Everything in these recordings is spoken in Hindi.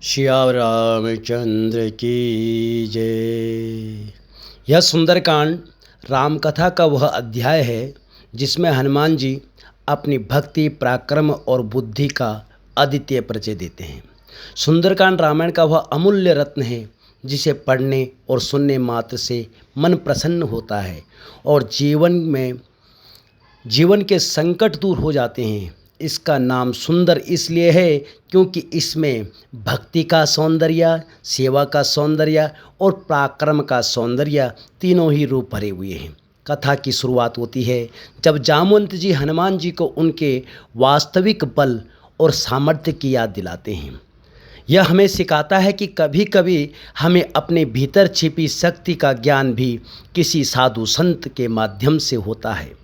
श्याम रामचंद्र की जय। यह सुंदरकांड राम कथा का वह अध्याय है जिसमें हनुमान जी अपनी भक्ति, पराक्रम और बुद्धि का अद्वितीय परिचय देते हैं। सुंदरकांड रामायण का वह अमूल्य रत्न है जिसे पढ़ने और सुनने मात्र से मन प्रसन्न होता है और जीवन के संकट दूर हो जाते हैं। इसका नाम सुंदर इसलिए है क्योंकि इसमें भक्ति का सौंदर्य, सेवा का सौंदर्य और पराक्रम का सौंदर्य तीनों ही रूप भरे हुए हैं। कथा की शुरुआत होती है जब जामवंत जी हनुमान जी को उनके वास्तविक बल और सामर्थ्य की याद दिलाते हैं। यह हमें सिखाता है कि कभी कभी हमें अपने भीतर छिपी शक्ति का ज्ञान भी किसी साधु संत के माध्यम से होता है।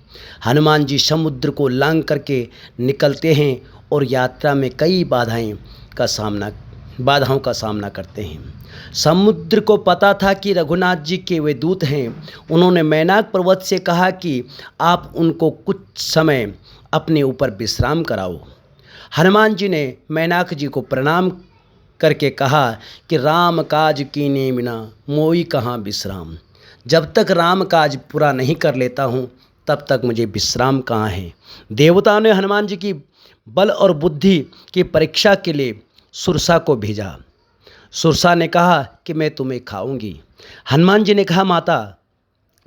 हनुमान जी समुद्र को लांघ करके निकलते हैं और यात्रा में कई बाधाओं का सामना करते हैं। समुद्र को पता था कि रघुनाथ जी के वे दूत हैं। उन्होंने मैनाक पर्वत से कहा कि आप उनको कुछ समय अपने ऊपर विश्राम कराओ। हनुमान जी ने मैनाक जी को प्रणाम करके कहा कि राम काज कीने बिना मोई कहाँ विश्राम। जब तक राम काज पूरा नहीं कर लेता हूँ तब तक मुझे विश्राम कहाँ है। देवताओं ने हनुमान जी की बल और बुद्धि की परीक्षा के लिए सुरसा को भेजा। सुरसा ने कहा कि मैं तुम्हें खाऊंगी। हनुमान जी ने कहा, माता,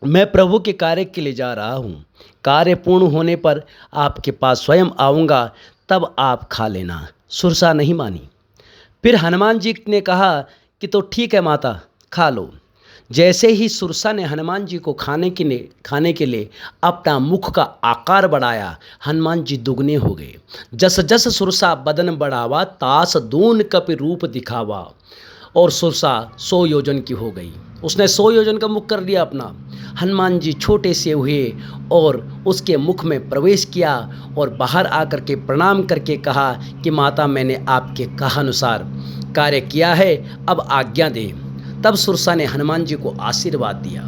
मैं प्रभु के कार्य के लिए जा रहा हूँ। कार्य पूर्ण होने पर आपके पास स्वयं आऊँगा, तब आप खा लेना। सुरसा नहीं मानी। फिर हनुमान जी ने कहा कि तो ठीक है माता, खा लो। जैसे ही सुरसा ने हनुमान जी को खाने के लिए अपना मुख का आकार बढ़ाया, हनुमान जी दुगने हो गए। जस जस सुरसा बदन बढ़ावा, तास दून कपि रूप दिखावा। और सुरसा 100 योजन की हो गई। उसने 100 योजन का मुख कर लिया अपना। हनुमान जी छोटे से हुए और उसके मुख में प्रवेश किया और बाहर आकर के प्रणाम करके कहा कि माता, मैंने आपके कहा अनुसार कार्य किया है, अब आज्ञा दें। तब सुरसा ने हनुमान जी को आशीर्वाद दिया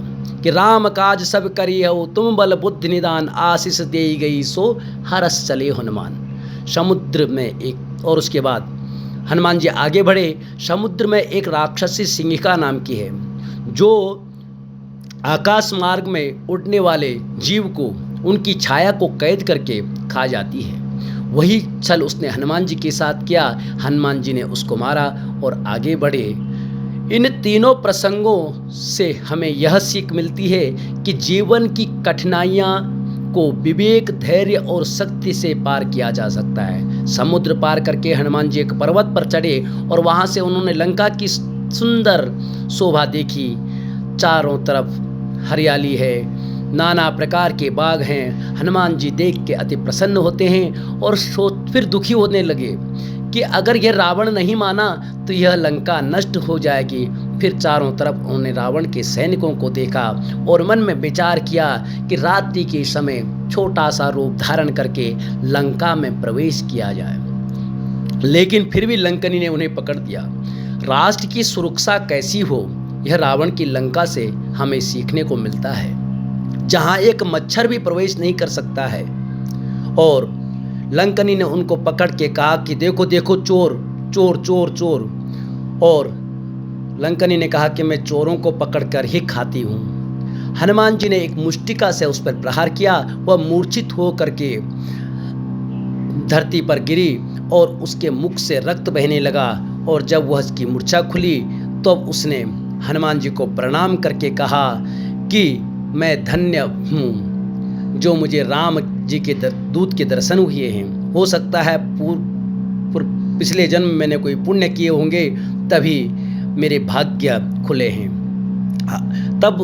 कि राम काज सब करी हो, तुम बल बुद्धि निदान, आशीष दे गई सो हरस चले हनुमान। समुद्र में और उसके बाद हनुमान जी आगे बढ़े। समुद्र में एक राक्षसी सिंहिका नाम की है जो आकाश मार्ग में उड़ने वाले जीव को, उनकी छाया को कैद करके खा जाती है। वही छल उसने हनुमान जी के साथ किया। हनुमान जी ने उसको मारा और आगे बढ़े। इन तीनों प्रसंगों से हमें यह सीख मिलती है कि जीवन की कठिनाइयाँ को विवेक, धैर्य और शक्ति से पार किया जा सकता है। समुद्र पार करके हनुमान जी एक पर्वत पर चढ़े और वहाँ से उन्होंने लंका की सुंदर शोभा देखी। चारों तरफ हरियाली है, नाना प्रकार के बाग हैं। हनुमान जी देख के अति प्रसन्न होते हैं और फिर दुखी होने लगे कि अगर यह रावण नहीं माना तो यह लंका नष्ट हो जाएगी। फिर चारों तरफ उन्होंने रावण के सैनिकों को देखा और मन में विचार किया कि रात्रि के समय छोटा सा रूप धारण करके लंका में प्रवेश किया जाए। लेकिन फिर भी लंकनी ने उन्हें पकड़ दिया। राष्ट्र की सुरक्षा कैसी हो, यह रावण की लंका से हमें सीखने को मिलता है, जहाँ एक मच्छर भी प्रवेश नहीं कर सकता है। और लंकनी ने उनको पकड़ के कहा कि देखो देखो, चोर चोर चोर चोर। और लंकनी ने कहा कि मैं चोरों को पकड़कर ही खाती हूँ। हनुमान जी ने एक मुष्टिका से उस पर प्रहार किया। वह मूर्छित हो करके धरती पर गिरी और उसके मुख से रक्त बहने लगा। और जब वह उसकी मूर्छा खुली तो उसने हनुमान जी को प्रणाम करके कहा कि मैं धन्य हूँ जो मुझे राम जी के दूत के दर्शन हुए हैं। हो सकता है पिछले जन्म मैंने कोई पुण्य किए होंगे, तभी मेरे भाग्य खुले हैं। तब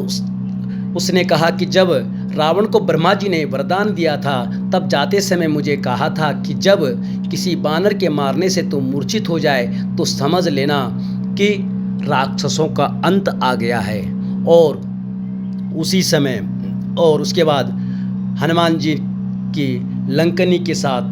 उसने कहा कि जब रावण को ब्रह्मा जी ने वरदान दिया था, तब जाते समय मुझे कहा था कि जब किसी बानर के मारने से तुम मूर्छित हो जाए तो समझ लेना कि राक्षसों का अंत आ गया है। और उसी समय और उसके बाद हनुमान जी की लंकनी के साथ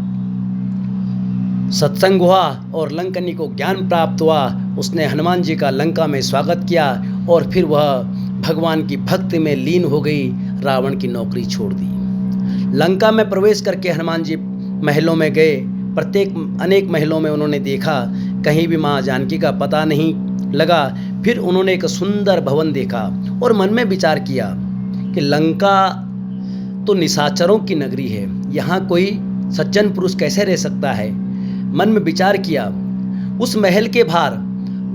सत्संग हुआ और लंकनी को ज्ञान प्राप्त हुआ। उसने हनुमान जी का लंका में स्वागत किया और फिर वह भगवान की भक्ति में लीन हो गई, रावण की नौकरी छोड़ दी। लंका में प्रवेश करके हनुमान जी महलों में गए। अनेक महलों में उन्होंने देखा कहीं भी माँ जानकी का पता नहीं लगा। फिर उन्होंने एक सुंदर भवन देखा और मन में विचार किया कि लंका तो निशाचरों की नगरी है, यहाँ कोई सज्जन पुरुष कैसे रह सकता है। मन में विचार किया। उस महल के बाहर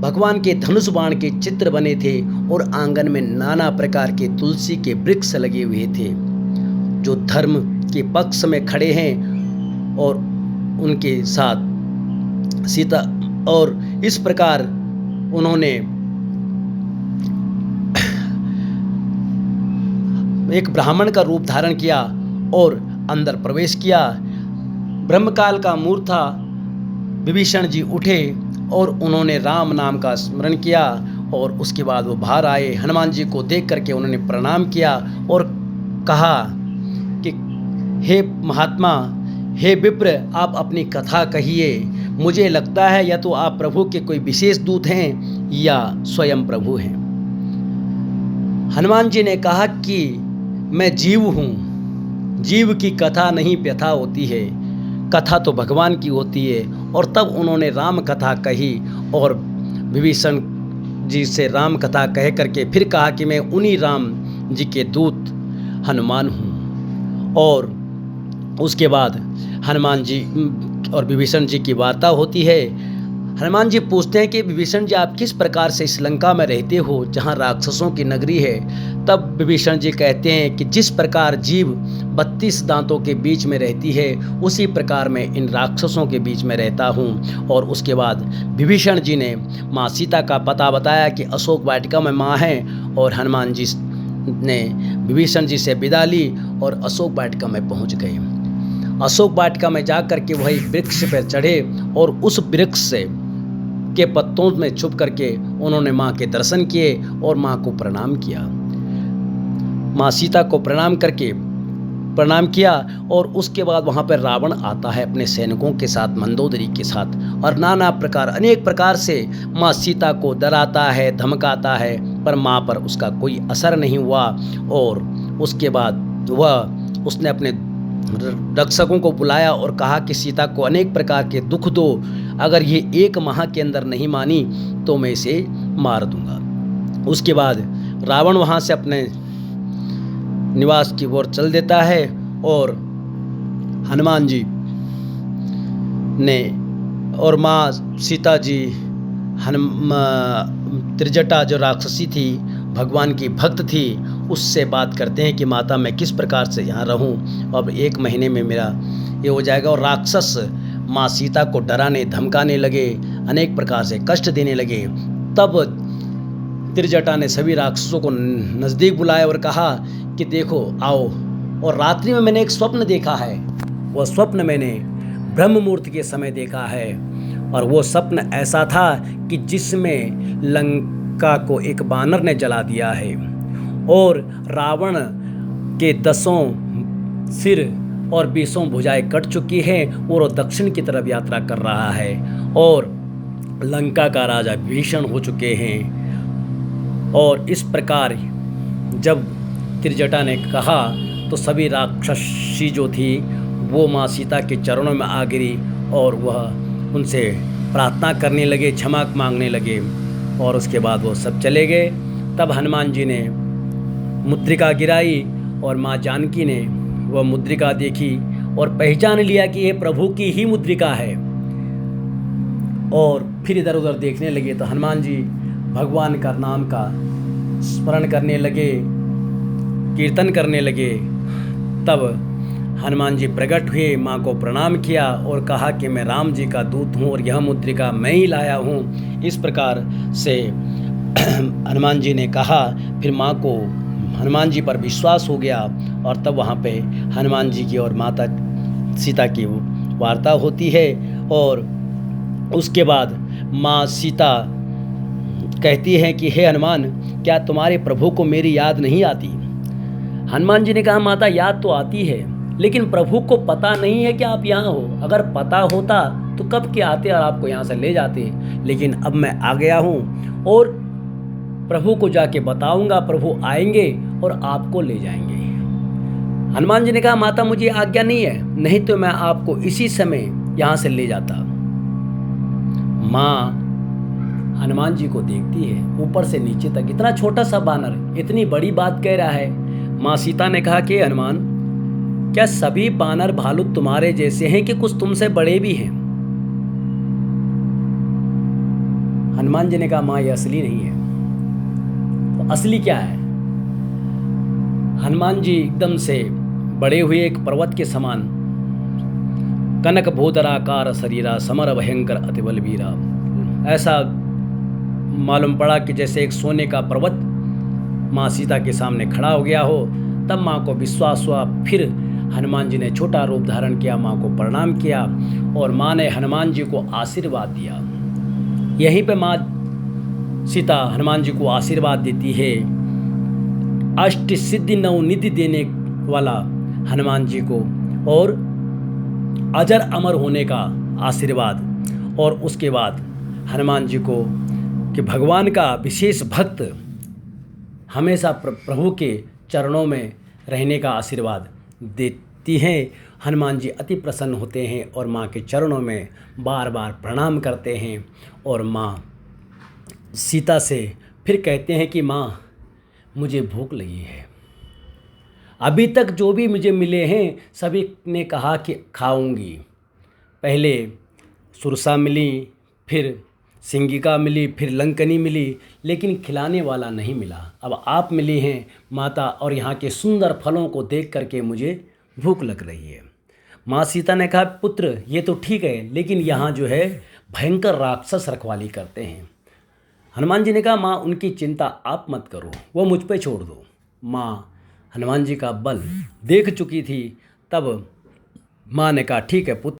भगवान के धनुष बाण के चित्र बने थे और आंगन में नाना प्रकार के तुलसी के वृक्ष लगे हुए थे जो धर्म के पक्ष में खड़े हैं, और उनके साथ सीता। और इस प्रकार उन्होंने एक ब्राह्मण का रूप धारण किया और अंदर प्रवेश किया। ब्रह्मकाल का मुहूर्त था। विभीषण जी उठे और उन्होंने राम नाम का स्मरण किया और उसके बाद वो बाहर आए। हनुमान जी को देख करके उन्होंने प्रणाम किया और कहा कि हे महात्मा, हे विप्र, आप अपनी कथा कहिए। मुझे लगता है या तो आप प्रभु के कोई विशेष दूत हैं या स्वयं प्रभु हैं। हनुमान जी ने कहा कि मैं जीव हूँ, जीव की कथा नहीं व्यथा होती है, कथा तो भगवान की होती है। और तब उन्होंने राम कथा कही और विभीषण जी से राम कथा कह करके फिर कहा कि मैं उन्हीं राम जी के दूत हनुमान हूँ। और उसके बाद हनुमान जी और विभीषण जी की वार्ता होती है। हनुमान जी पूछते हैं कि विभीषण जी, आप किस प्रकार से इस लंका में रहते हो जहाँ राक्षसों की नगरी है। तब विभीषण जी कहते हैं कि जिस प्रकार जीव 32 दांतों के बीच में रहती है, उसी प्रकार मैं इन राक्षसों के बीच में रहता हूँ। और उसके बाद विभीषण जी ने माँ सीता का पता बताया कि अशोक वाटिका में माँ है, और हनुमान जी ने विभीषण जी से विदा ली और अशोक वाटिका में पहुँच गए। अशोक वाटिका में जाकर के वही वृक्ष पर चढ़े और उस वृक्ष से के पत्तों में छुप करके उन्होंने माँ के दर्शन किए और माँ को प्रणाम किया। माँ सीता को प्रणाम किया और उसके बाद वहाँ पर रावण आता है अपने सैनिकों के साथ, मंदोदरी के साथ, और नाना प्रकार अनेक प्रकार से माँ सीता को डराता है, धमकाता है, पर माँ पर उसका कोई असर नहीं हुआ। और उसके बाद उसने अपने रक्षकों को बुलाया और कहा कि सीता को अनेक प्रकार के दुख दो, अगर ये 1 माह के अंदर नहीं मानी तो मैं इसे मार दूंगा। उसके बाद रावण वहाँ से अपने निवास की ओर चल देता है और हनुमान जी ने और माँ सीता जी त्रिजटा जो राक्षसी थी, भगवान की भक्त थी, उससे बात करते हैं कि माता मैं किस प्रकार से यहाँ रहूँ, अब 1 महीने में मेरा ये हो जाएगा। और राक्षस माँ सीता को डराने धमकाने लगे, अनेक प्रकार से कष्ट देने लगे। तब त्रिजटा ने सभी राक्षसों को नज़दीक बुलाया और कहा कि देखो आओ। और रात्रि में मैंने एक स्वप्न देखा है, वह स्वप्न मैंने ब्रह्म मुहूर्त के समय देखा है, और वो स्वप्न ऐसा था कि जिसमें लंका को एक बानर ने जला दिया है और रावण के 10 सिर और 20 भुजाएं कट चुकी हैं और वो दक्षिण की तरफ यात्रा कर रहा है और लंका का राजा भीषण हो चुके हैं। और इस प्रकार जब त्रिजटा ने कहा तो सभी राक्षसी जो थी वो माँ सीता के चरणों में आ गिरी और वह उनसे प्रार्थना करने लगे, क्षमा मांगने लगे। और उसके बाद वो सब चले गए। तब हनुमान जी ने मुद्रिका गिराई और माँ जानकी ने वह मुद्रिका देखी और पहचान लिया कि ये प्रभु की ही मुद्रिका है। और फिर इधर उधर देखने लगे तो हनुमान जी भगवान का नाम का स्मरण करने लगे, कीर्तन करने लगे। तब हनुमान जी प्रकट हुए, माँ को प्रणाम किया और कहा कि मैं राम जी का दूत हूँ और यह मुद्रिका मैं ही लाया हूँ। इस प्रकार से हनुमान जी ने कहा। फिर माँ को हनुमान जी पर विश्वास हो गया और तब वहाँ पे हनुमान जी की और माता सीता की वार्ता होती है। और उसके बाद माँ सीता कहती है कि हे हनुमान, क्या तुम्हारे प्रभु को मेरी याद नहीं आती। हनुमान जी ने कहा माता याद तो आती है, लेकिन प्रभु को पता नहीं है कि आप यहाँ हो। अगर पता होता तो कब के आते और आपको यहाँ से ले जाते, लेकिन अब मैं आ गया हूँ और प्रभु को जाके बताऊंगा, प्रभु आएंगे और आपको ले जाएंगे। हनुमान जी ने कहा माता मुझे आज्ञा नहीं है, नहीं तो मैं आपको इसी समय यहाँ से ले जाता। माँ हनुमान जी को देखती है, ऊपर से नीचे तक इतना छोटा सा बानर इतनी बड़ी बात कह रहा है। माँ सीता ने कहा कि हनुमान, क्या सभी बानर भालू तुम्हारे जैसे हैं कि कुछ तुमसे बड़े भी हैं? हनुमान जी ने कहा, माँ ये असली नहीं है। तो असली क्या है? हनुमान जी एकदम से बड़े हुए एक पर्वत के समान, कनक भूधराकार शरीरा समर भयंकर अति बलवीरा। ऐसा मालूम पड़ा कि जैसे एक सोने का पर्वत माँ सीता के सामने खड़ा हो गया हो। तब माँ को विश्वास हुआ। फिर हनुमान जी ने छोटा रूप धारण किया, माँ को प्रणाम किया और माँ ने हनुमान जी को आशीर्वाद दिया। यहीं पे माँ सीता हनुमान जी को आशीर्वाद देती है। अष्ट सिद्धि नव निधि देने वाला हनुमान जी को और अजर अमर होने का आशीर्वाद, और उसके बाद हनुमान जी को कि भगवान का विशेष भक्त हमेशा प्रभु के चरणों में रहने का आशीर्वाद देती हैं। हनुमान जी अति प्रसन्न होते हैं और माँ के चरणों में बार बार प्रणाम करते हैं और माँ सीता से फिर कहते हैं कि माँ मुझे भूख लगी है। अभी तक जो भी मुझे मिले हैं सभी ने कहा कि खाऊंगी। पहले सुरसा मिली, फिर सिंगिका मिली, फिर लंकनी मिली, लेकिन खिलाने वाला नहीं मिला। अब आप मिली हैं माता, और यहाँ के सुंदर फलों को देख करके मुझे भूख लग रही है। माँ सीता ने कहा, पुत्र ये तो ठीक है, लेकिन यहाँ जो है भयंकर राक्षस रखवाली करते हैं। हनुमान जी ने कहा, माँ उनकी चिंता आप मत करो, वो मुझ पे छोड़ दो। माँ हनुमान जी का बल देख चुकी थी। तब माँ ने कहा, ठीक है पुत्र,